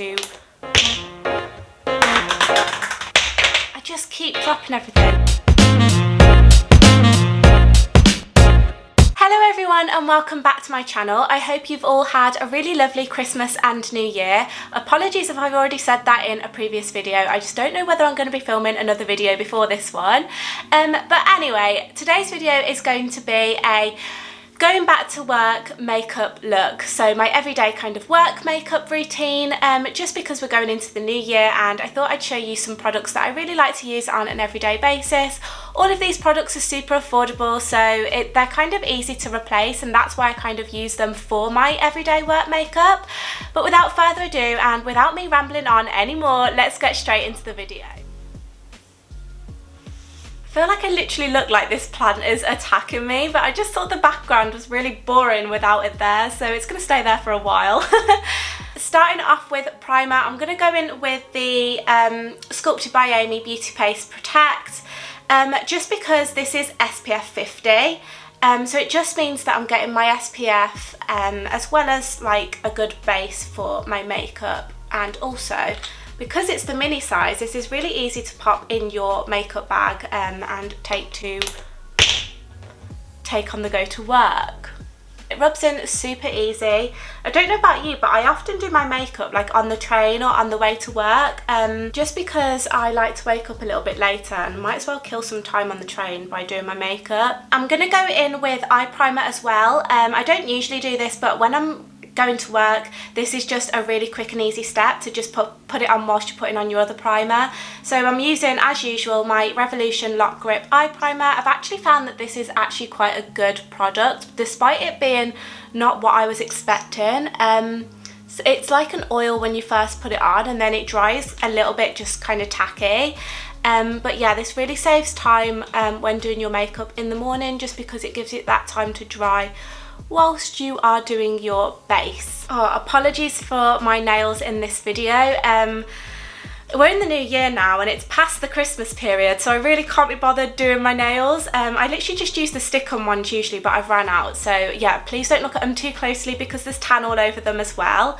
I just keep dropping everything. Hello everyone and welcome back to my channel. I hope you've all had a really lovely Christmas and New Year. Apologies if I've already said that in a previous video. I just don't know whether I'm going to be filming another video before this one. But anyway, today's video is going to be a going back to work makeup look. So my everyday kind of work makeup routine, just because we're going into the new year, and I thought I'd show you some products that I really like to use on an everyday basis. All of these products are super affordable, so they're kind of easy to replace, and that's why I kind of use them for my everyday work makeup. But without further ado, and without me rambling on anymore, let's get straight into the video. I feel like I literally look like this plant is attacking me, but I just thought the background was really boring without it there, so it's going to stay there for a while. Starting off with primer, I'm going to go in with the Sculpted by Amy Beauty Paste Protect, just because this is SPF 50. So it just means that I'm getting my SPF as well as like a good base for my makeup, and also because it's the mini size, this is really easy to pop in your makeup bag and take on the go to work. It rubs in super easy. I don't know about you, but I often do my makeup like on the train or on the way to work, just because I like to wake up a little bit later and might as well kill some time on the train by doing my makeup. I'm gonna go in with eye primer as well. I don't usually do this, but when I'm going to work, this is just a really quick and easy step to just put it on whilst you're putting on your other primer. So I'm using, as usual, my Revolution Lock Grip eye primer. I've actually found that this is actually quite a good product, despite it being not what I was expecting. So it's like an oil when you first put it on, and then it dries a little bit just kind of tacky. But yeah, this really saves time when doing your makeup in the morning, just because it gives it that time to dry whilst you are doing your base. Oh, apologies for my nails in this video. We're in the new year now and it's past the Christmas period, so I really can't be bothered doing my nails. I literally just use the stick-on ones usually, but I've ran out, so yeah, please don't look at them too closely because there's tan all over them as well.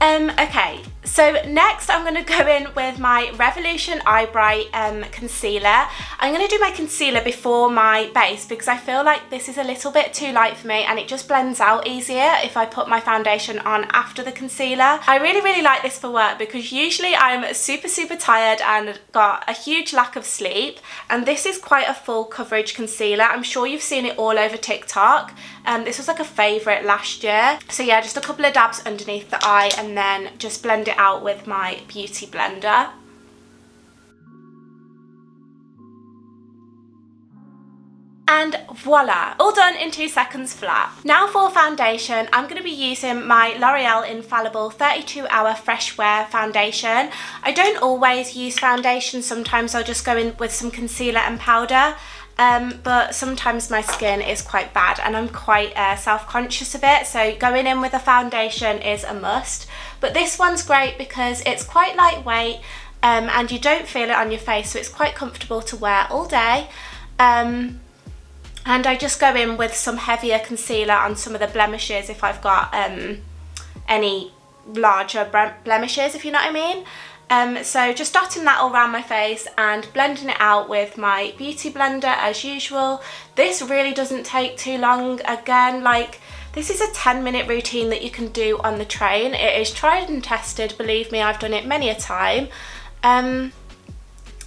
Okay, so next I'm going to go in with my Revolution Eye Bright concealer. I'm going to do my concealer before my base because I feel like this is a little bit too light for me and it just blends out easier if I put my foundation on after the concealer. I really like this for work because usually I'm super tired and got a huge lack of sleep, and this is quite a full coverage concealer. I'm sure you've seen it all over TikTok. This was like a favourite last year. So yeah, just a couple of dabs underneath the eye and then just blend it out with my beauty blender. And voila, all done in 2 seconds flat. Now for foundation, I'm going to be using my L'Oreal Infallible 32 Hour Fresh Wear Foundation. I don't always use foundation, sometimes I'll just go in with some concealer and powder. But sometimes my skin is quite bad and I'm quite self-conscious of it, so going in with a foundation is a must. But this one's great because it's quite lightweight and you don't feel it on your face, so it's quite comfortable to wear all day. And I just go in with some heavier concealer on some of the blemishes if I've got any larger blemishes, if you know what I mean. So just dotting that all around my face and blending it out with my beauty blender as usual. This really doesn't take too long. Again, like, this is a 10-minute routine that you can do on the train. It is tried and tested, believe me, I've done it many a time.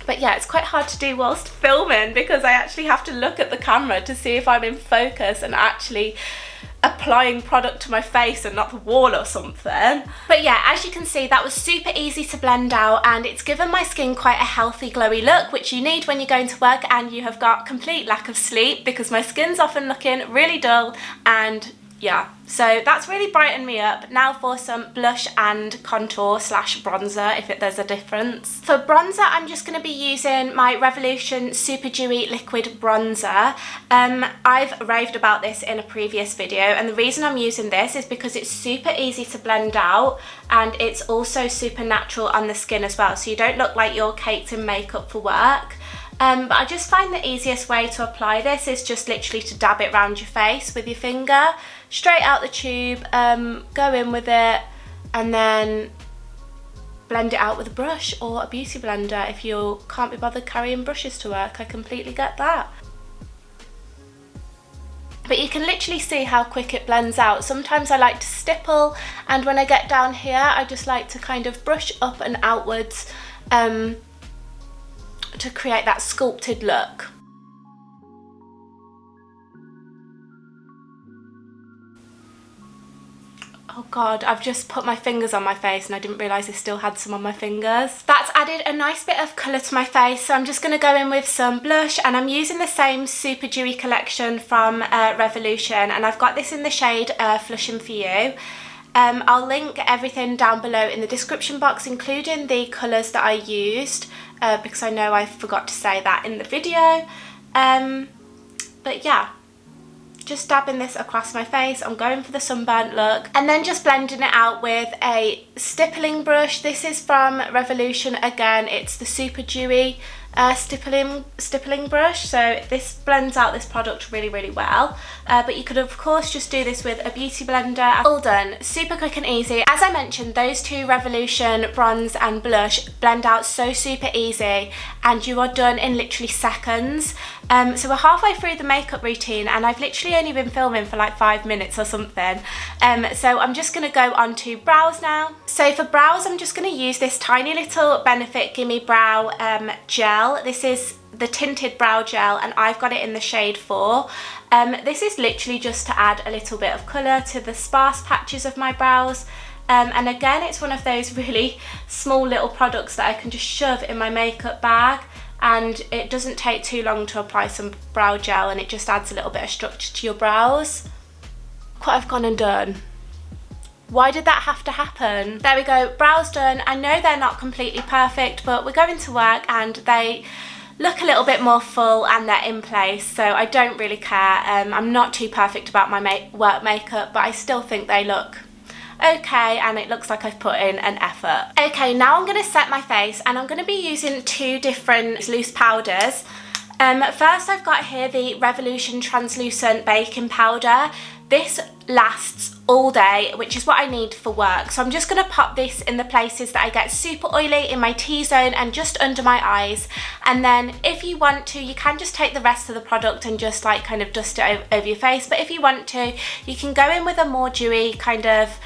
But yeah, it's quite hard to do whilst filming because I actually have to look at the camera to see if I'm in focus and actually applying product to my face and not the wall or something. But yeah, as you can see, that was super easy to blend out and it's given my skin quite a healthy glowy look, which you need when you're going to work and you have got complete lack of sleep, because my skin's often looking really dull. And yeah, so that's really brightened me up. Now for some blush and contour slash bronzer, if there's a difference. For bronzer, I'm just going to be using my Revolution Super Dewy Liquid Bronzer. I've raved about this in a previous video, and the reason I'm using this is because it's super easy to blend out and it's also super natural on the skin as well, so you don't look like you're caked in makeup for work. But I just find the easiest way to apply this is just literally to dab it around your face with your finger, straight out the tube, go in with it, and then blend it out with a brush or a beauty blender if you can't be bothered carrying brushes to work. I completely get that. But you can literally see how quick it blends out. Sometimes I like to stipple, and when I get down here I just like to kind of brush up and outwards to create that sculpted look. Oh god, I've just put my fingers on my face and I didn't realise I still had some on my fingers. That's added a nice bit of colour to my face, so I'm just going to go in with some blush, and I'm using the same Super Dewy collection from Revolution, and I've got this in the shade Flushing For You. I'll link everything down below in the description box, including the colours that I used, because I know I forgot to say that in the video. But yeah. Just dabbing this across my face. I'm going for the sunburnt look, and then just blending it out with a stippling brush. This is from Revolution again. It's the Super Dewy stippling brush, so this blends out this product really well, but you could of course just do this with a beauty blender. All done, super quick and easy. As I mentioned, those two Revolution bronze and blush blend out so super easy, and you are done in literally seconds. So we're halfway through the makeup routine and I've literally only been filming for like 5 minutes or something. So I'm just going to go on to brows now. So for brows, I'm just going to use this tiny little Benefit Gimme Brow gel. This is the tinted brow gel, and I've got it in the shade 4. This is literally just to add a little bit of colour to the sparse patches of my brows. And again, it's one of those really small little products that I can just shove in my makeup bag, and it doesn't take too long to apply some brow gel, and it just adds a little bit of structure to your brows. Look what I've gone and done. Why did that have to happen? There we go, brows done. I know they're not completely perfect, but we're going to work and they look a little bit more full and they're in place, so I don't really care. I'm not too perfect about my work makeup, but I still think they look okay, and it looks like I've put in an effort. Okay, now I'm going to set my face, and I'm going to be using 2 different loose powders. First, I've got here the Revolution Translucent Baking Powder. This lasts all day, which is what I need for work. So I'm just going to pop this in the places that I get super oily, in my T-zone and just under my eyes. And then if you want to, you can just take the rest of the product and just like kind of dust it over your face. But if you want to, you can go in with a more dewy kind of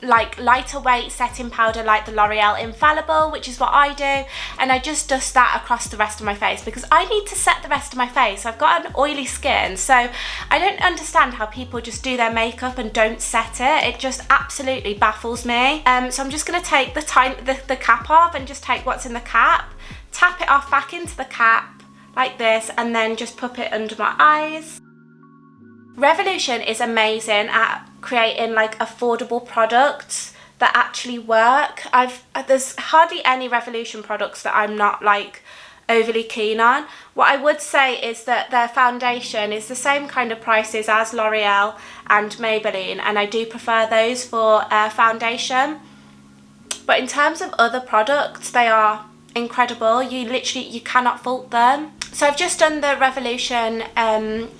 like lighter weight setting powder like the L'Oreal Infallible, which is what I do, and I just dust that across the rest of my face because I need to set the rest of my face. I've got an oily skin, so I don't understand how people just do their makeup and don't set it. It just absolutely baffles me. So I'm just going to take the cap off and just take what's in the cap, tap it off back into the cap like this, and then just pop it under my eyes. Revolution is amazing at creating like affordable products that actually work. There's hardly any Revolution products that I'm not like overly keen on. What I would say is that their foundation is the same kind of prices as L'Oreal and Maybelline, and I do prefer those for foundation. But in terms of other products, they are incredible. You cannot fault them. So I've just done the Revolution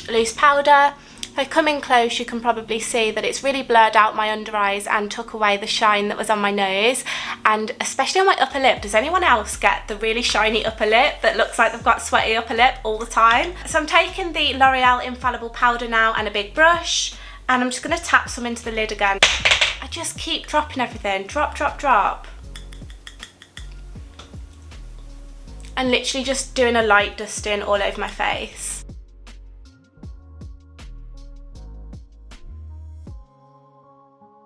loose powder. If I come in close, you can probably see that it's really blurred out my under eyes and took away the shine that was on my nose, and especially on my upper lip. Does anyone else get the really shiny upper lip that looks like they've got sweaty upper lip all the time? So I'm taking the L'Oreal Infallible powder now and a big brush, and I'm just going to tap some into the lid again. I just keep dropping everything. Drop, drop, drop. And literally just doing a light dusting all over my face.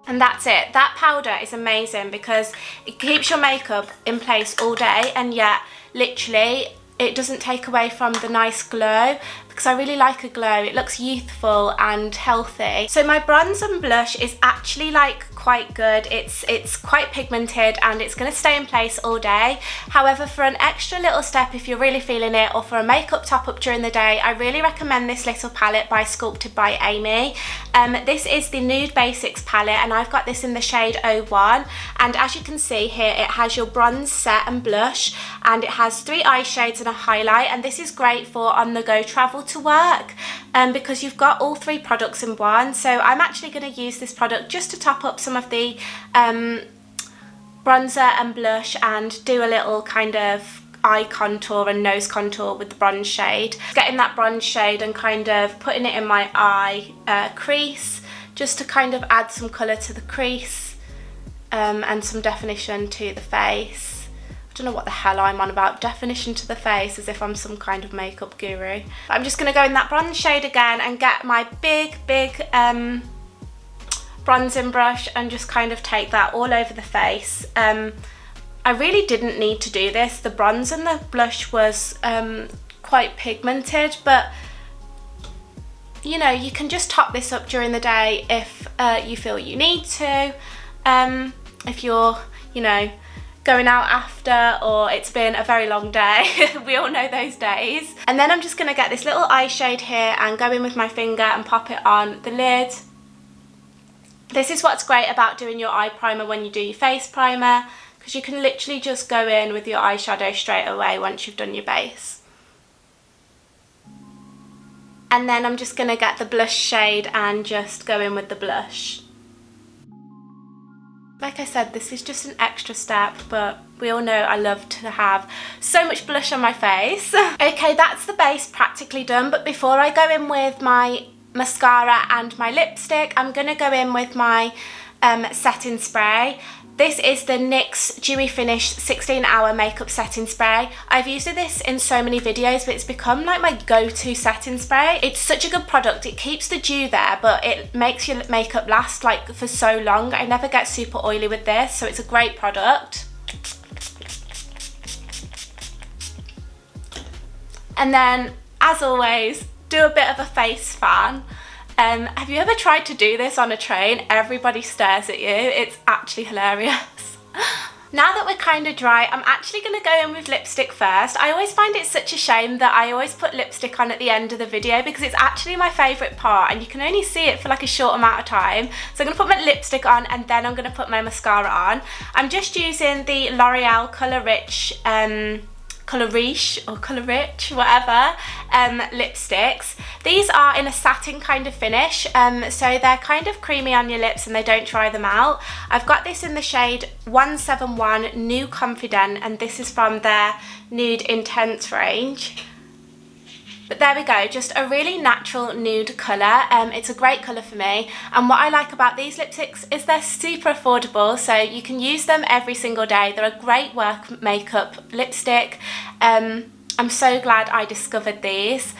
And that's it. That powder is amazing because it keeps your makeup in place all day, and yet literally it doesn't take away from the nice glow, because I really like a glow. It looks youthful and healthy. So my bronze and blush is actually like quite good. It's quite pigmented and it's going to stay in place all day. However, for an extra little step, if you're really feeling it, or for a makeup top up during the day, I really recommend this little palette by Sculpted by Amy. This is the Nude Basics palette, and I've got this in the shade 01, and as you can see here, it has your bronze set and blush, and it has 3 eye shades and a highlight, and this is great for on the go travel to work, because you've got all 3 products in one. So I'm actually going to use this product just to top up some of the bronzer and blush and do a little kind of eye contour and nose contour with the bronze shade. Getting that bronze shade and kind of putting it in my eye crease, just to kind of add some colour to the crease and some definition to the face. I don't know what the hell I'm on about, definition to the face, as if I'm some kind of makeup guru. I'm just going to go in that bronze shade again and get my big bronzing brush and just kind of take that all over the face. I really didn't need to do this. The bronze and the blush was quite pigmented, but you know, you can just top this up during the day if you feel you need to. If you're, you know, going out after, or it's been a very long day. We all know those days. And then I'm just going to get this little eye shade here and go in with my finger and pop it on the lid. This is what's great about doing your eye primer when you do your face primer, because you can literally just go in with your eyeshadow straight away once you've done your base. And then I'm just going to get the blush shade and just go in with the blush. Like I said, this is just an extra step, but we all know I love to have so much blush on my face. Okay, that's the base practically done, but before I go in with my mascara and my lipstick, I'm going to go in with my setting spray. This is the NYX Dewy Finish 16-hour makeup setting spray. I've used this in so many videos, but it's become like my go-to setting spray. It's such a good product. It keeps the dew there, but it makes your makeup last like for so long. I never get super oily with this, so it's a great product. And then, as always, do a bit of a face fan. Have you ever tried to do this on a train? Everybody stares at you. It's actually hilarious. Now that we're kind of dry, I'm actually going to go in with lipstick first. I always find it such a shame that I always put lipstick on at the end of the video, because it's actually my favourite part and you can only see it for like a short amount of time. So I'm going to put my lipstick on and then I'm going to put my mascara on. I'm just using the L'Oreal Colour Rich whatever, lipsticks. These are in a satin kind of finish, so they're kind of creamy on your lips and they don't dry them out. I've got this in the shade 171 New Confident, and this is from their Nude Intense range. But there we go, just a really natural nude colour. It's a great colour for me, and what I like about these lipsticks is they're super affordable, so you can use them every single day. They're a great work makeup lipstick. I'm so glad I discovered these.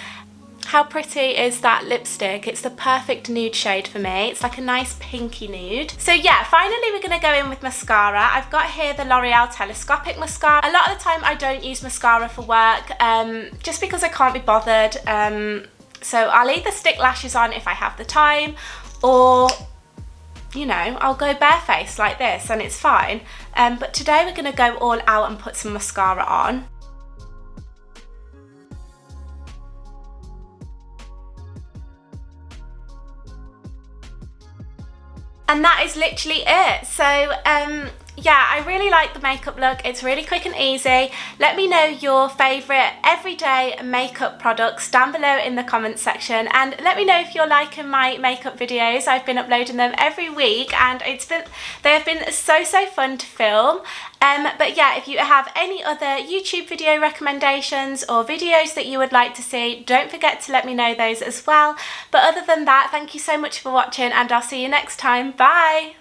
How pretty is that lipstick? It's the perfect nude shade for me. It's like a nice pinky nude. So yeah, finally we're going to go in with mascara. I've got here the L'Oreal Telescopic Mascara. A lot of the time I don't use mascara for work, just because I can't be bothered. So I'll either stick lashes on if I have the time, or, you know, I'll go barefaced like this and it's fine. But today we're going to go all out and put some mascara on. And that is literally it. So yeah, I really like the makeup look. It's really quick and easy. Let me know your favourite everyday makeup products down below in the comments section, and let me know if you're liking my makeup videos. I've been uploading them every week and they have been so fun to film. But yeah, if you have any other YouTube video recommendations or videos that you would like to see, don't forget to let me know those as well. But other than that, thank you so much for watching and I'll see you next time. Bye!